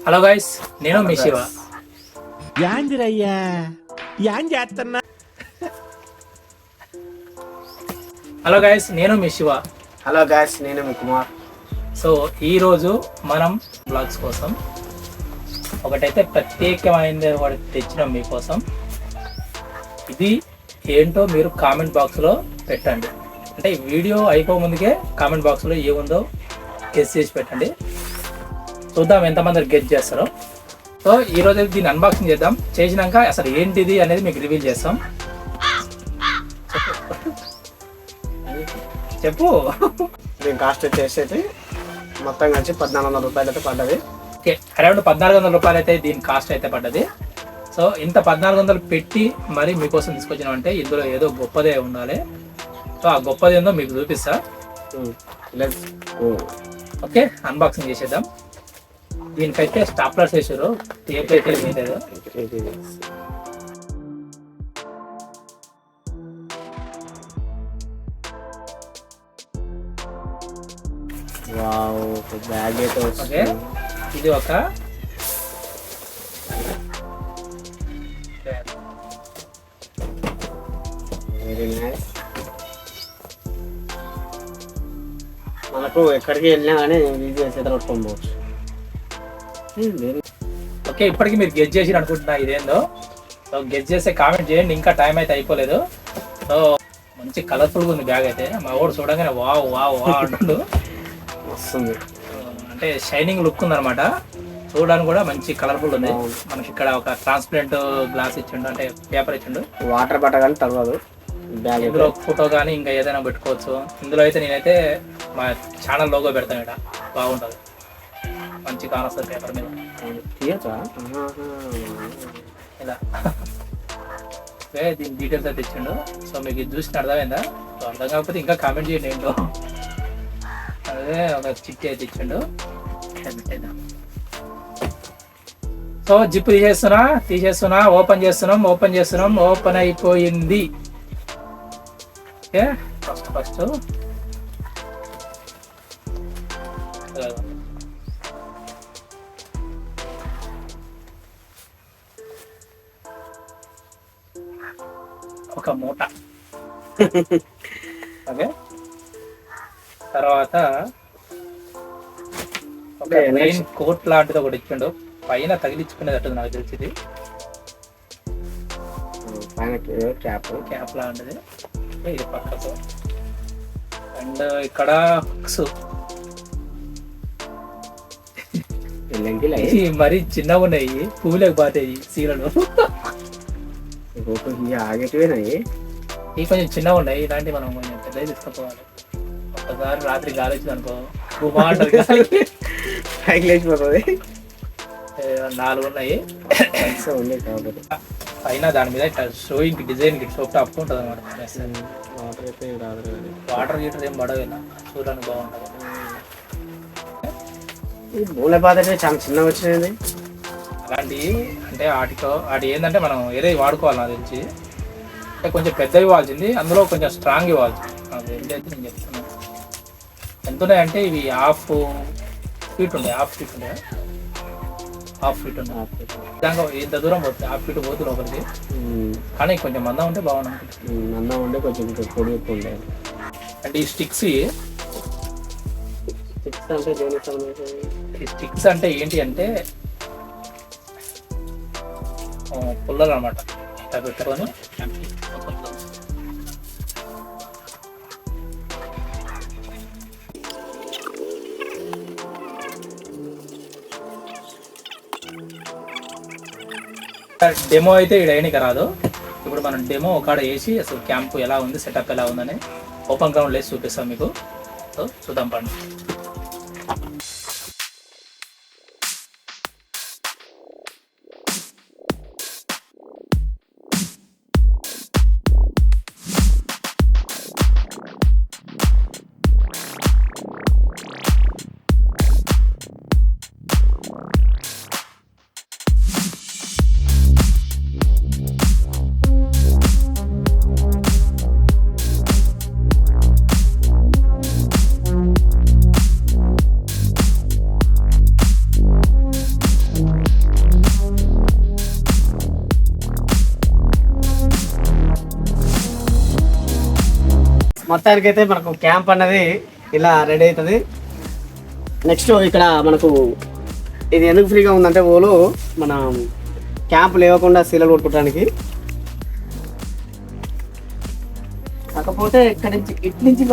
Hello guys, నేను మీ Shiva. యాందిరయ్యా an చేస్తున్నా. Hello guys, నేను మీ శివ. హలో గైస్, నేను మీ కుమార్. సో ఈరోజు మనం బ్లాగ్స్ కోసం ఒకటైతే ప్రత్యేకమైనది ఒకటి తెచ్చినాం మీకోసం. ఇది ఏంటో మీరు కామెంట్ బాక్స్లో పెట్టండి. అంటే ఈ వీడియో అయిపో ముందుకే కామెంట్ బాక్స్లో ఏముందో గెస్ చేసి పెట్టండి. చూద్దాం ఎంతమంది గెస్ చేస్తారో. సో ఈరోజు దీన్ని అన్బాక్సింగ్ చేద్దాం. చేసినాక అసలు ఏంటిది అనేది మీకు రివీల్ చేస్తాం. చెప్పు. దీని కాస్ట్ వచ్చేసి మొత్తం కలిసి 1400 రూపాయలు అయితే పడ్డది. ఓకే, అరౌండ్ 1400 రూపాయలు అయితే దీని కాస్ట్ అయితే పడ్డది. సో ఇంత 1400 పెట్టి మరి మీకోసం తీసుకొచ్చినాం అంటే ఇందులో ఏదో గొప్పదే ఉండాలి. సో ఆ గొప్పది ఏందో మీకు చూపిస్తా. ఓకే, అన్బాక్సింగ్ చేసేద్దాం. దీనికైతే స్టాప్లర్స్ వేసారు, టేప్ అయితే లేదు. బ్యాగ్ అయితే ఓకే, ఇది ఒక వెరీ నైస్. మనకు ఎక్కడికి వెళ్ళినా కానీ ఈజీగా చేత పట్టుకోవచ్చు. ఓకే, ఇప్పటికి మీరు గెస్ చేసి అనుకుంటున్నా ఇదేందో. సో గెస్ చేస్తే కామెంట్ చేయండి, ఇంకా టైం అయితే అయిపోలేదు. సో మంచి కలర్ఫుల్గా ఉంది బ్యాగ్ అయితే. మా వాడు చూడగానే వావ్ వావ్ వా అంటుండు. వస్తుంది అంటే షైనింగ్ లుక్ ఉందన్నమాట. చూడడానికి కూడా మంచి కలర్ఫుల్ ఉంది. మనకి ఇక్కడ ఒక ట్రాన్స్పరెంట్ గ్లాస్ ఇచ్చిండు, అంటే పేపర్ ఇచ్చిండు. వాటర్ పట్టగానే తర్వాత బ్యాగ్ ఇందులో ఫోటో కానీ ఇంకా ఏదైనా పెట్టుకోవచ్చు. ఇందులో అయితే నేనైతే మా ఛానల్ లోగో పెడతాను. ఇక్కడ బాగుంటుంది, మంచి కానొస్తుంది పేపర్ మీద ఇలా. దీని డీటెయిల్స్ అయితే ఇచ్చిండు. సో మీకు ఇది చూసిన అర్థమైందా? సో అర్థం కాకపోతే ఇంకా కామెంట్ చేయండి ఏంటో. అదే ఒక చిట్టి అయితే ఇచ్చిండు. సో జిప్ తీసేస్తున్నా ఓపెన్ చేస్తున్నాం. ఓపెన్ అయిపోయింది. ఓకే, ఫస్ట్ ఒక మూట. ఓకే, తర్వాత ఒక రెయిన్ కోట్ లాంటిది ఒకటి ఇచ్చిండు. పైన తగిలించుకునేటట్టు నాకు తెలిసింది. క్యాప్ లాంటిది ఇది పక్కకు. అండ్ ఇక్కడ మరి చిన్నగా ఉన్నాయి, పువ్వులకు బాతాయి సీరలు. ఆగేటివేనాయి, ఇవి కొంచెం చిన్నగా ఉన్నాయి. ఇలాంటివి మనం కొంచెం పెద్దగా తీసుకుపోవాలి. ఒక్కసారి రాత్రి గాలి వచ్చింది అనుకో, బాగుంటుంది. పైకి లేచిపోతుంది. 4 ఉన్నాయి పైన. దాని మీద ఇట్లా షోయింగ్ డిజైన్ సోప్ టాప్ ఉంటుంది అనమాట. వాటర్ గీటర్ ఏం పడవు, చూడడానికి బాగుంటుంది. మూల పాత చాలా చిన్నగా వచ్చినది. అలాంటి అంటే వాటి ఏంటంటే మనం ఏదో వాడుకోవాలి నాకు తెలిసి. అంటే కొంచెం పెద్దవి ఇవ్వాల్సింది, అందులో కొంచెం స్ట్రాంగ్ ఇవ్వాల్సింది. నాకు తెలిసి అయితే నేను చెప్తున్నాను. ఎంత ఉన్నాయంటే ఇవి హాఫ్ ఫీట్ ఉండే. దాకా ఇంత దూరం పోతుంది, హాఫ్ ఫీట్ పోతుంది ఒకరికి. కానీ కొంచెం మందం ఉంటే బాగుంది. మందం ఉంటే కొంచెం పొడి ఎక్కువ ఉండే. అంటే ఈ స్టిక్స్ అంటే ఏంటి అంటే పుల్లలు అనమాట. ఇట్లా పెట్టుకొని డెమో అయితే ఈ డైనికి రాదు. ఇప్పుడు మనం డెమో ఒకడ వేసి అసలు క్యాంప్ ఎలా ఉంది, సెటప్ ఎలా ఉందని ఓపెన్ గ్రౌండ్ వేసి చూపిస్తాం మీకు. సో చూద్దాం పండి. మొత్తానికి అయితే మనకు క్యాంప్ అన్నది ఇలా రెడీ అవుతుంది. నెక్స్ట్ ఇక్కడ మనకు ఇది ఎందుకు ఫ్రీగా ఉందంటే ఓలు మన క్యాంప్ లేవకుండా సీలలు కొట్టుకోవడానికి. కాకపోతే ఇక్కడ నుంచి ఇటు నుంచి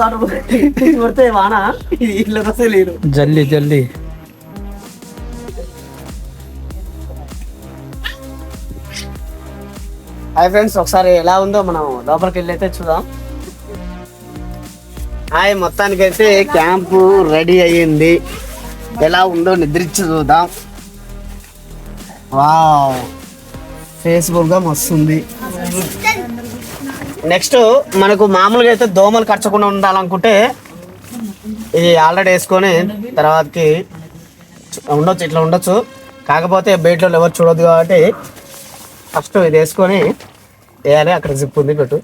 కొడితే వాన ఇట్లా వస్తే లేదు. జల్దీ జల్దీ. హాయ్ ఫ్రెండ్స్, ఒకసారి ఎలా ఉందో మనం లోపలికి వెళ్ళి అయితే చూద్దాం. హాయ్, మొత్తానికి అయితే క్యాంపు రెడీ అయ్యింది. ఎలా ఉందో నిద్రించి చూద్దాం. వావ్, ఫేస్బుక్గా మస్తుంది. నెక్స్ట్ మనకు మామూలుగా అయితే దోమలు కరచకుండా ఉండాలనుకుంటే ఇది ఆల్రెడీ వేసుకొని తర్వాతకి ఉండొచ్చు, ఇట్లా ఉండొచ్చు. కాకపోతే బయటలో ఎవరు చూడొద్దు కాబట్టి ఫస్ట్ ఇది వేసుకొని వేయాలి. అక్కడ జిప్ ఉంది, పెట్టు.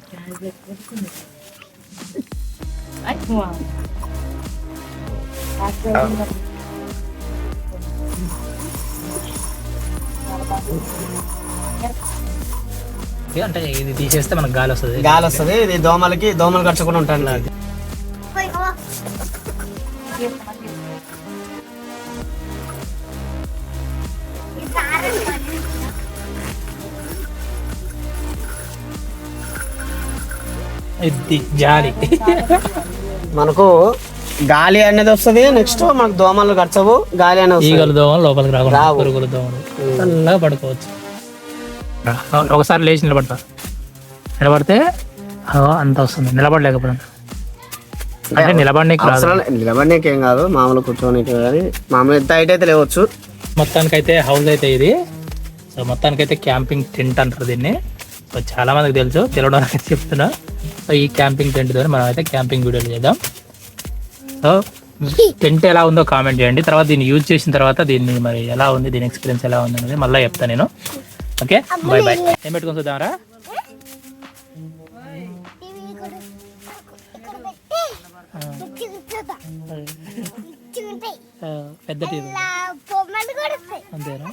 అంటే ఇది తీసేస్తే మనకు గాలి వస్తుంది. ఇది దోమలు కరచకుండా ఉంటాను. ఇది జాలి. మనకు గాలి అనేది వస్తుంది. నెక్స్ట్ మనకు దోమలు కరచవు, గాలి అనేది ఈగలు దోమలు లోపలికి రాకుండా పురుగులు దోమలు చల్లగా పడుకోవచ్చు. ఒకసారి లేచి నిలబడితే అంత వస్తుంది. నిలబడలేకపోతే అంటే నిలబడనీకి ఏం కాదు, మామూలు కూర్చోనికి కానీ మామూలు ఎంత హైట్ అయితే లేవచ్చు. మొత్తానికైతే హౌస్ అయితే ఇది. సో మొత్తానికైతే క్యాంపింగ్ టెంట్ అంటారు దీన్ని. సో చాలా మందికి తెలుసు, తెలియడానికి చెప్తున్నా. సో ఈ క్యాంపింగ్ టెంట్ ద్వారా మనం అయితే క్యాంపింగ్ వీడియోలు చేద్దాం. సో టెంట్ ఎలా ఉందో కామెంట్ చేయండి. తర్వాత దీన్ని యూజ్ చేసిన తర్వాత దీన్ని మరి ఎలా ఉంది, దీని ఎక్స్పీరియన్స్ ఎలా ఉంది అనేది మళ్ళీ చెప్తాను నేను. Okay, bye bye. ఏం పెట్టుకొని చూద్దామరా? పెద్ద టీవీ అంతేనా?